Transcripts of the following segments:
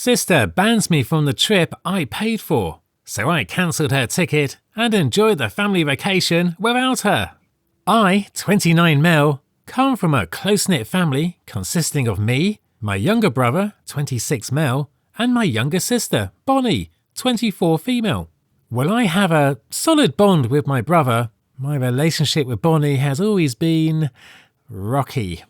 Sister bans me from the trip I paid for, so I cancelled her ticket and enjoyed the family vacation without her. I, 29 male, come from a close-knit family consisting of me, my younger brother, 26 male, and my younger sister, Bonnie, 24 female. While I have a solid bond with my brother, my relationship with Bonnie has always been rocky.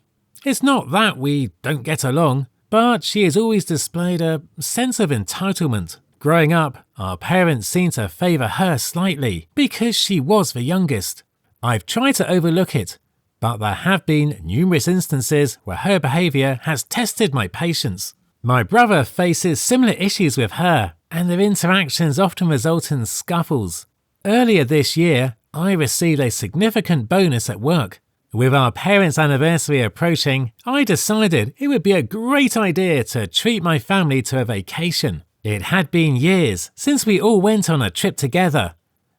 It's not that we don't get along, but she has always displayed a sense of entitlement. Growing up, our parents seemed to favour her slightly because she was the youngest. I've tried to overlook it, but there have been numerous instances where her behaviour has tested my patience. My brother faces similar issues with her, and their interactions often result in scuffles. Earlier this year, I received a significant bonus at work. With our parents' anniversary approaching, I decided it would be a great idea to treat my family to a vacation. It had been years since we all went on a trip together,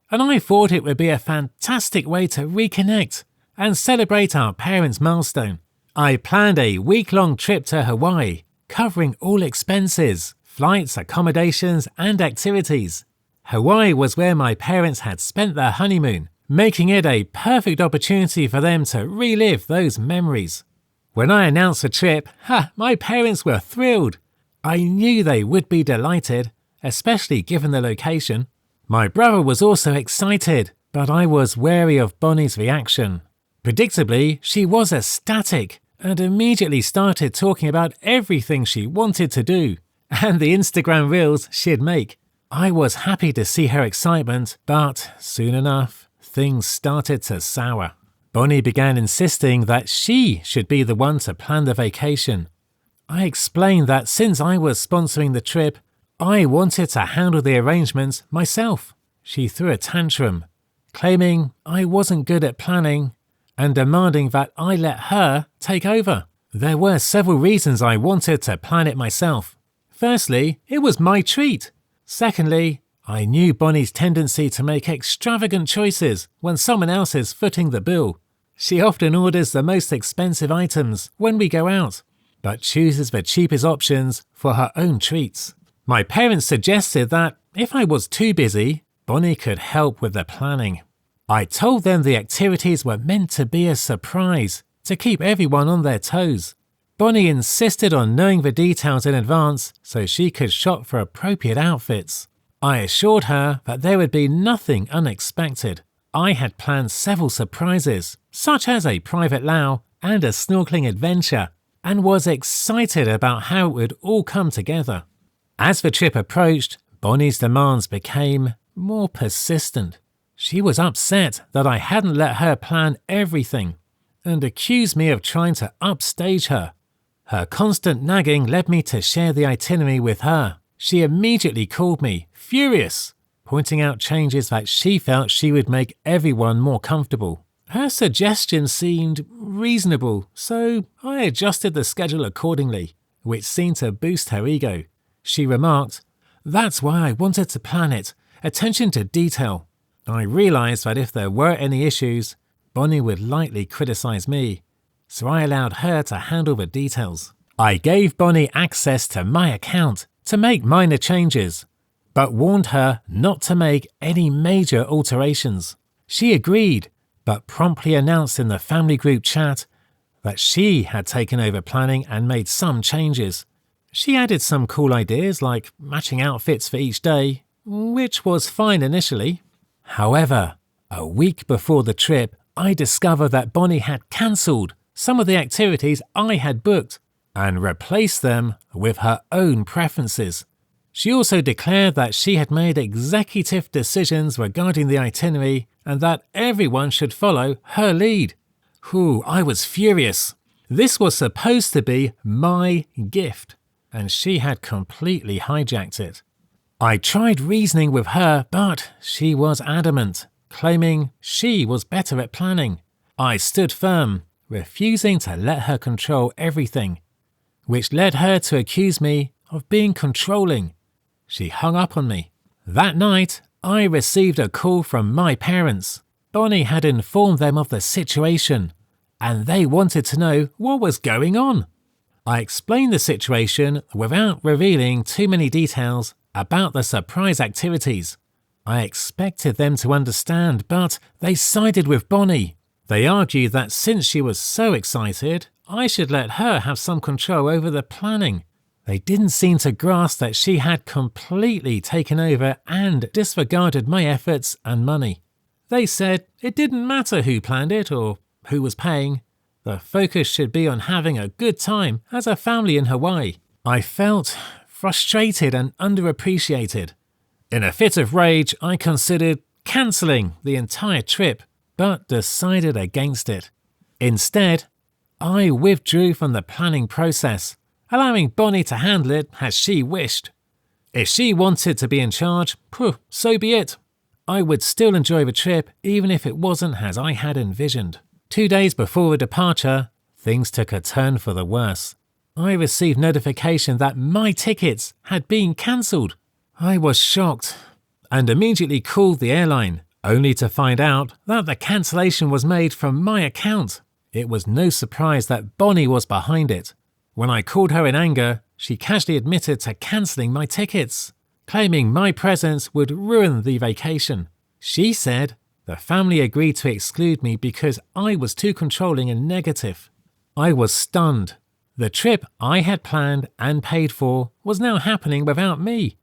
and I thought it would be a fantastic way to reconnect and celebrate our parents' milestone. I planned a week-long trip to Hawaii, covering all expenses, flights, accommodations, and activities. Hawaii was where my parents had spent their honeymoon, making it a perfect opportunity for them to relive those memories. When I announced the trip, my parents were thrilled. I knew they would be delighted, especially given the location. My brother was also excited, but I was wary of Bonnie's reaction. Predictably, she was ecstatic and immediately started talking about everything she wanted to do and the Instagram reels she'd make. I was happy to see her excitement, but soon enough, things started to sour. Bonnie began insisting that she should be the one to plan the vacation. I explained that since I was sponsoring the trip, I wanted to handle the arrangements myself. She threw a tantrum, claiming I wasn't good at planning and demanding that I let her take over. There were several reasons I wanted to plan it myself. Firstly, it was my treat. Secondly, I knew Bonnie's tendency to make extravagant choices when someone else is footing the bill. She often orders the most expensive items when we go out, but chooses the cheapest options for her own treats. My parents suggested that if I was too busy, Bonnie could help with the planning. I told them the activities were meant to be a surprise, to keep everyone on their toes. Bonnie insisted on knowing the details in advance so she could shop for appropriate outfits. I assured her that there would be nothing unexpected. I had planned several surprises, such as a private luau and a snorkeling adventure, and was excited about how it would all come together. As the trip approached, Bonnie's demands became more persistent. She was upset that I hadn't let her plan everything and accused me of trying to upstage her. Her constant nagging led me to share the itinerary with her. She immediately called me, furious, pointing out changes that she felt she would make everyone more comfortable. Her suggestions seemed reasonable, so I adjusted the schedule accordingly, which seemed to boost her ego. She remarked, "That's why I wanted to plan it, attention to detail." I realized that if there were any issues, Bonnie would likely criticize me, so I allowed her to handle the details. I gave Bonnie access to my account to make minor changes, but warned her not to make any major alterations. She agreed, but promptly announced in the family group chat that she had taken over planning and made some changes. She added some cool ideas like matching outfits for each day, which was fine initially. However, a week before the trip, I discovered that Bonnie had cancelled some of the activities I had booked and replaced them with her own preferences. She also declared that she had made executive decisions regarding the itinerary and that everyone should follow her lead. I was furious. This was supposed to be my gift, and she had completely hijacked it. I tried reasoning with her, but she was adamant, claiming she was better at planning. I stood firm, refusing to let her control everything, which led her to accuse me of being controlling. She hung up on me. That night, I received a call from my parents. Bonnie had informed them of the situation, and they wanted to know what was going on. I explained the situation without revealing too many details about the surprise activities. I expected them to understand, but they sided with Bonnie. They argued that since she was so excited, I should let her have some control over the planning. They didn't seem to grasp that she had completely taken over and disregarded my efforts and money. They said it didn't matter who planned it or who was paying. The focus should be on having a good time as a family in Hawaii. I felt frustrated and underappreciated. In a fit of rage, I considered cancelling the entire trip, but decided against it. Instead, I withdrew from the planning process, allowing Bonnie to handle it as she wished. If she wanted to be in charge, so be it. I would still enjoy the trip even if it wasn't as I had envisioned. 2 days before the departure, things took a turn for the worse. I received notification that my tickets had been cancelled. I was shocked and immediately called the airline, only to find out that the cancellation was made from my account. It was no surprise that Bonnie was behind it. When I called her in anger, she casually admitted to cancelling my tickets, claiming my presence would ruin the vacation. She said the family agreed to exclude me because I was too controlling and negative. I was stunned. The trip I had planned and paid for was now happening without me.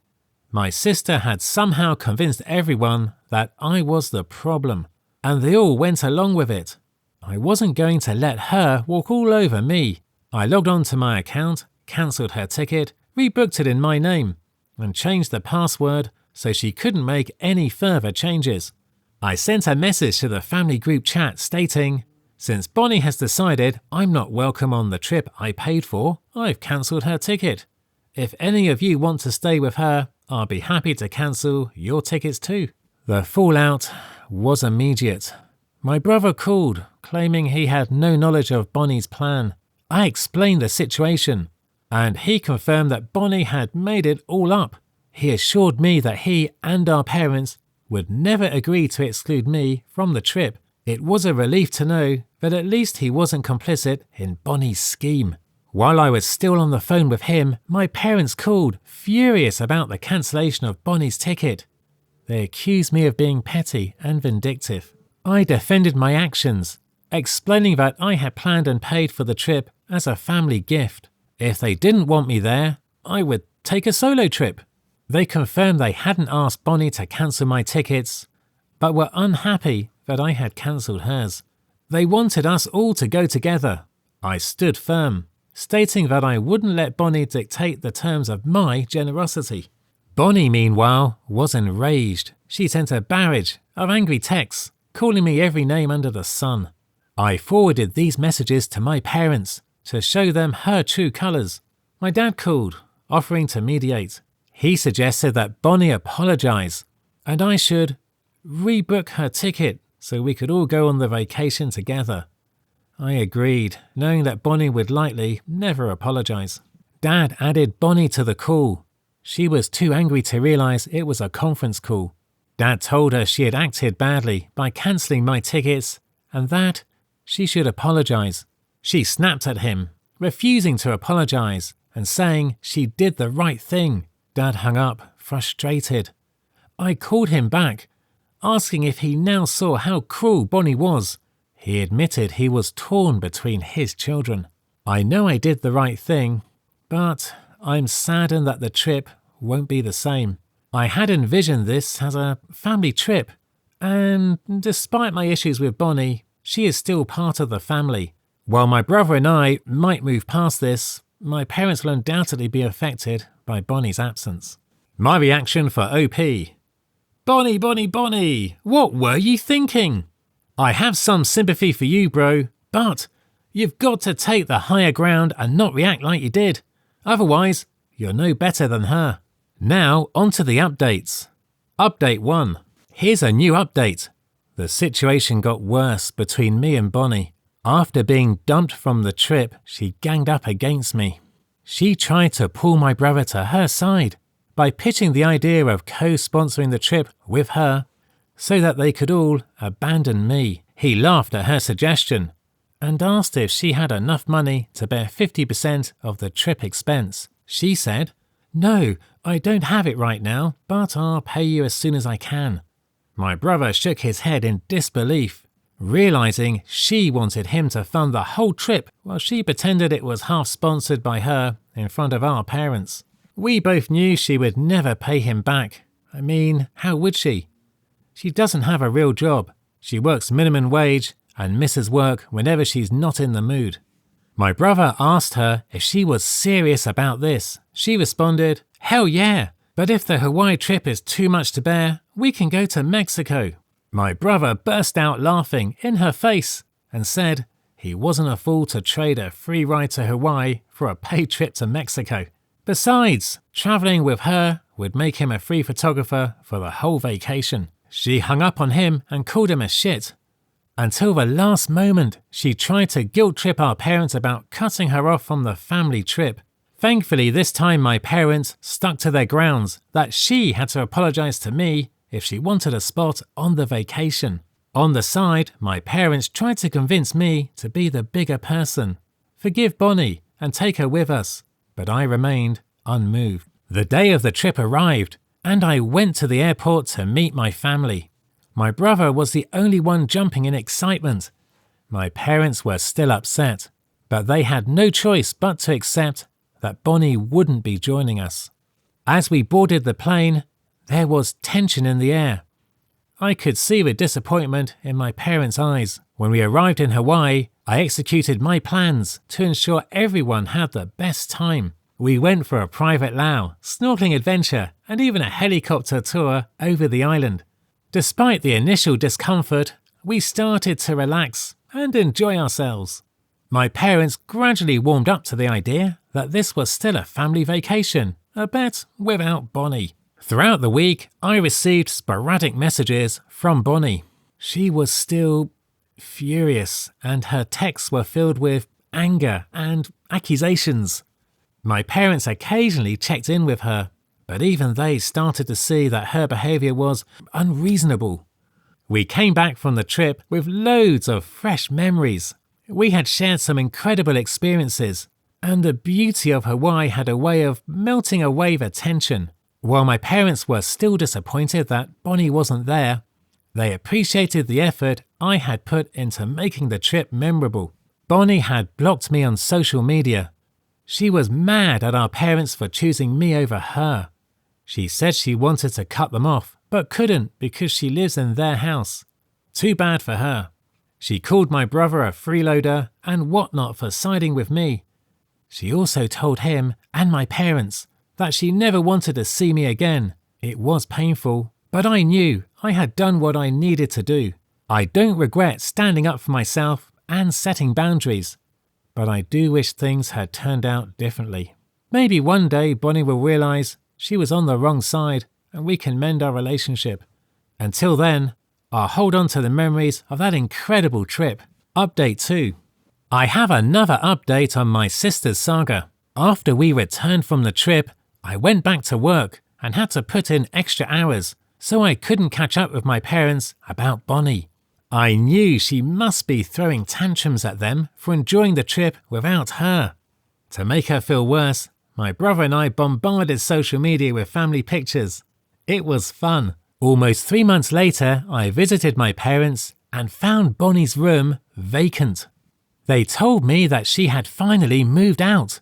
My sister had somehow convinced everyone that I was the problem, and they all went along with it. I wasn't going to let her walk all over me. I logged on to my account, cancelled her ticket, rebooked it in my name, and changed the password so she couldn't make any further changes. I sent a message to the family group chat stating, "Since Bonnie has decided I'm not welcome on the trip I paid for, I've cancelled her ticket. If any of you want to stay with her, I'll be happy to cancel your tickets too." The fallout was immediate. My brother called, claiming he had no knowledge of Bonnie's plan. I explained the situation, and he confirmed that Bonnie had made it all up. He assured me that he and our parents would never agree to exclude me from the trip. It was a relief to know that at least he wasn't complicit in Bonnie's scheme. While I was still on the phone with him, my parents called, furious about the cancellation of Bonnie's ticket. They accused me of being petty and vindictive. I defended my actions, explaining that I had planned and paid for the trip as a family gift. If they didn't want me there, I would take a solo trip. They confirmed they hadn't asked Bonnie to cancel my tickets, but were unhappy that I had cancelled hers. They wanted us all to go together. I stood firm, stating that I wouldn't let Bonnie dictate the terms of my generosity. Bonnie, meanwhile, was enraged. She sent a barrage of angry texts, calling me every name under the sun. I forwarded these messages to my parents to show them her true colours. My dad called, offering to mediate. He suggested that Bonnie apologise and I should rebook her ticket so we could all go on the vacation together. I agreed, knowing that Bonnie would likely never apologise. Dad added Bonnie to the call. She was too angry to realise it was a conference call. Dad told her she had acted badly by cancelling my tickets and that she should apologise. She snapped at him, refusing to apologise and saying she did the right thing. Dad hung up, frustrated. I called him back, asking if he now saw how cruel Bonnie was. He admitted he was torn between his children. I know I did the right thing, but I'm saddened that the trip won't be the same. I had envisioned this as a family trip, and despite my issues with Bonnie, she is still part of the family. While my brother and I might move past this, my parents will undoubtedly be affected by Bonnie's absence. My reaction for OP. Bonnie, Bonnie, Bonnie, what were you thinking? I have some sympathy for you, bro, but you've got to take the higher ground and not react like you did. Otherwise, you're no better than her. Now, on to the updates. Update 1. Here's a new update. The situation got worse between me and Bonnie. After being dumped from the trip, she ganged up against me. She tried to pull my brother to her side by pitching the idea of co-sponsoring the trip with her so that they could all abandon me. He laughed at her suggestion and asked if she had enough money to bear 50% of the trip expense. She said, "No, I don't have it right now, but I'll pay you as soon as I can." My brother shook his head in disbelief, realizing she wanted him to fund the whole trip while she pretended it was half sponsored by her in front of our parents. We both knew she would never pay him back. I mean, how would she? She doesn't have a real job. She works minimum wage and misses work whenever she's not in the mood. My brother asked her if she was serious about this. She responded, "Hell yeah, but if the Hawaii trip is too much to bear, we can go to Mexico." My brother burst out laughing in her face and said he wasn't a fool to trade a free ride to Hawaii for a paid trip to Mexico. Besides, traveling with her would make him a free photographer for the whole vacation. She hung up on him and called him a shit. Until the last moment, she tried to guilt-trip our parents about cutting her off from the family trip. Thankfully, this time my parents stuck to their grounds that she had to apologize to me if she wanted a spot on the vacation. On the side, my parents tried to convince me to be the bigger person, forgive Bonnie and take her with us, but I remained unmoved. The day of the trip arrived, and I went to the airport to meet my family. My brother was the only one jumping in excitement. My parents were still upset, but they had no choice but to accept that Bonnie wouldn't be joining us. As we boarded the plane, there was tension in the air. I could see the disappointment in my parents' eyes. When we arrived in Hawaii, I executed my plans to ensure everyone had the best time. We went for a private luau, snorkeling adventure, and even a helicopter tour over the island. Despite the initial discomfort, we started to relax and enjoy ourselves. My parents gradually warmed up to the idea that this was still a family vacation, albeit without Bonnie. Throughout the week, I received sporadic messages from Bonnie. She was still furious, and her texts were filled with anger and accusations. My parents occasionally checked in with her, but even they started to see that her behavior was unreasonable. We came back from the trip with loads of fresh memories. We had shared some incredible experiences, and the beauty of Hawaii had a way of melting away the tension. While my parents were still disappointed that Bonnie wasn't there, they appreciated the effort I had put into making the trip memorable. Bonnie had blocked me on social media. She was mad at our parents for choosing me over her. She said she wanted to cut them off, but couldn't because she lives in their house. Too bad for her. She called my brother a freeloader and whatnot for siding with me. She also told him and my parents that she never wanted to see me again. It was painful, but I knew I had done what I needed to do. I don't regret standing up for myself and setting boundaries, but I do wish things had turned out differently. Maybe one day Bonnie will realize she was on the wrong side and we can mend our relationship. Until then, I'll hold on to the memories of that incredible trip. Update 2. I have another update on my sister's saga. After we returned from the trip, I went back to work and had to put in extra hours, so I couldn't catch up with my parents about Bonnie. I knew she must be throwing tantrums at them for enjoying the trip without her. To make her feel worse, my brother and I bombarded social media with family pictures. It was fun. Almost 3 months later, I visited my parents and found Bonnie's room vacant. They told me that she had finally moved out.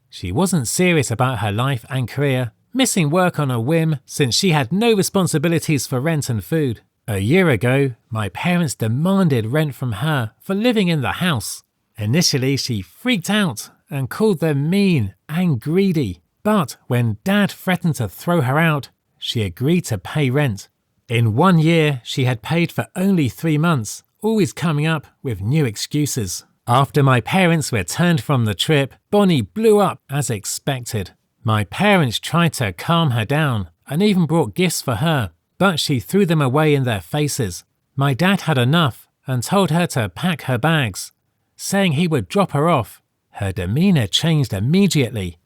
She wasn't serious about her life and career, missing work on a whim since she had no responsibilities for rent and food. A year ago, my parents demanded rent from her for living in the house. Initially, she freaked out and called them mean and greedy. But when Dad threatened to throw her out, she agreed to pay rent. In 1 year, she had paid for only 3 months, always coming up with new excuses. After my parents returned from the trip, Bonnie blew up as expected. My parents tried to calm her down and even brought gifts for her, but she threw them away in their faces. My dad had enough and told her to pack her bags, saying he would drop her off. Her demeanor changed immediately,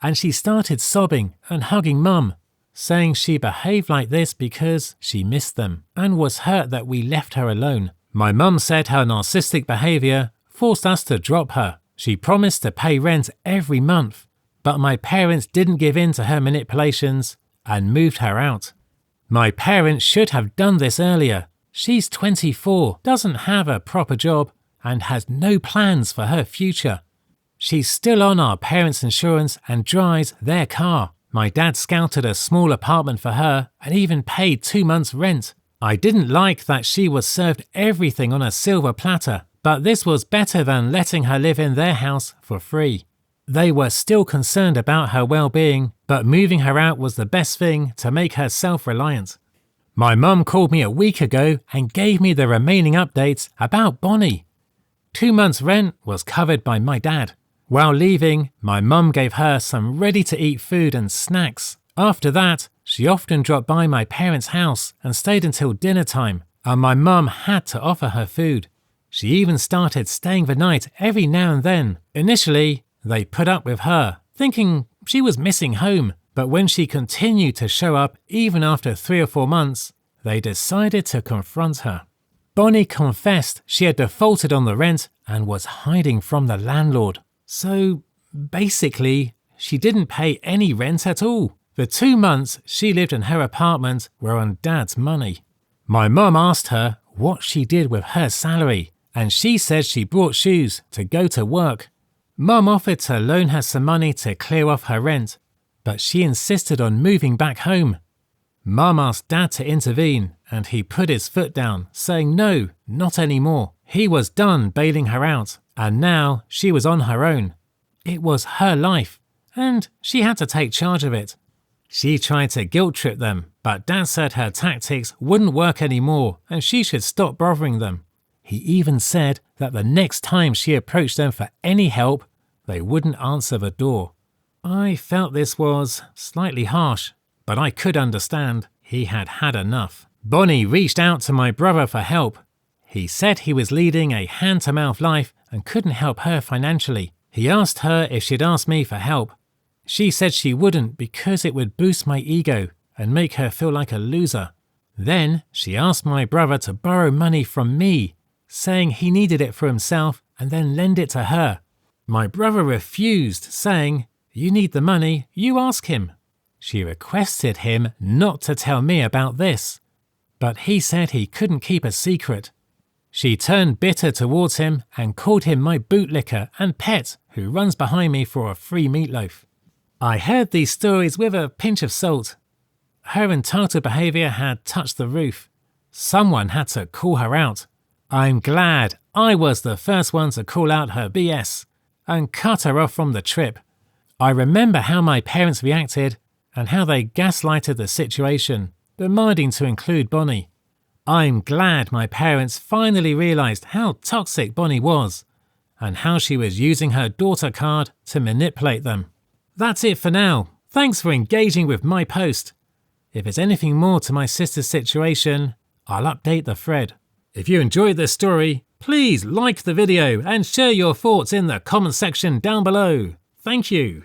and she started sobbing and hugging Mum, saying she behaved like this because she missed them and was hurt that we left her alone. My mum said her narcissistic behavior forced us to drop her. She promised to pay rent every month, but my parents didn't give in to her manipulations and moved her out. My parents should have done this earlier. She's 24, doesn't have a proper job, and has no plans for her future. She's still on our parents' insurance and drives their car. My dad scouted a small apartment for her and even paid 2 months' rent. I didn't like that she was served everything on a silver platter, but this was better than letting her live in their house for free. They were still concerned about her well-being, but moving her out was the best thing to make her self-reliant. My mum called me a week ago and gave me the remaining updates about Bonnie. 2 months' rent was covered by my dad. While leaving, my mum gave her some ready-to-eat food and snacks. After that, she often dropped by my parents' house and stayed until dinner time, and my mum had to offer her food. She even started staying the night every now and then. Initially, they put up with her, thinking she was missing home, but when she continued to show up even after 3 or 4 months, they decided to confront her. Bonnie confessed she had defaulted on the rent and was hiding from the landlord. So, basically, she didn't pay any rent at all. The 2 months she lived in her apartment were on Dad's money. My mum asked her what she did with her salary, and she said she bought shoes to go to work. Mum offered to loan her some money to clear off her rent, but she insisted on moving back home. Mum asked Dad to intervene, and he put his foot down, saying no, not anymore. He was done bailing her out, and now she was on her own. It was her life, and she had to take charge of it. She tried to guilt-trip them, but Dad said her tactics wouldn't work anymore and she should stop bothering them. He even said that the next time she approached them for any help, they wouldn't answer the door. I felt this was slightly harsh, but I could understand. He had had enough. Bonnie reached out to my brother for help. He said he was leading a hand-to-mouth life and couldn't help her financially. He asked her if she'd ask me for help. She said she wouldn't because it would boost my ego and make her feel like a loser. Then she asked my brother to borrow money from me, saying he needed it for himself and then lend it to her. My brother refused, saying, "You need the money, you ask him." She requested him not to tell me about this, but he said he couldn't keep a secret. She turned bitter towards him and called him my bootlicker and pet who runs behind me for a free meatloaf. I heard these stories with a pinch of salt. Her entitled behaviour had touched the roof. Someone had to call her out. I'm glad I was the first one to call out her BS and cut her off from the trip. I remember how my parents reacted and how they gaslighted the situation, demanding to include Bonnie. I'm glad my parents finally realised how toxic Bonnie was and how she was using her daughter card to manipulate them. That's it for now. Thanks for engaging with my post. If there's anything more to my sister's situation, I'll update the thread. If you enjoyed this story, please like the video and share your thoughts in the comment section down below. Thank you.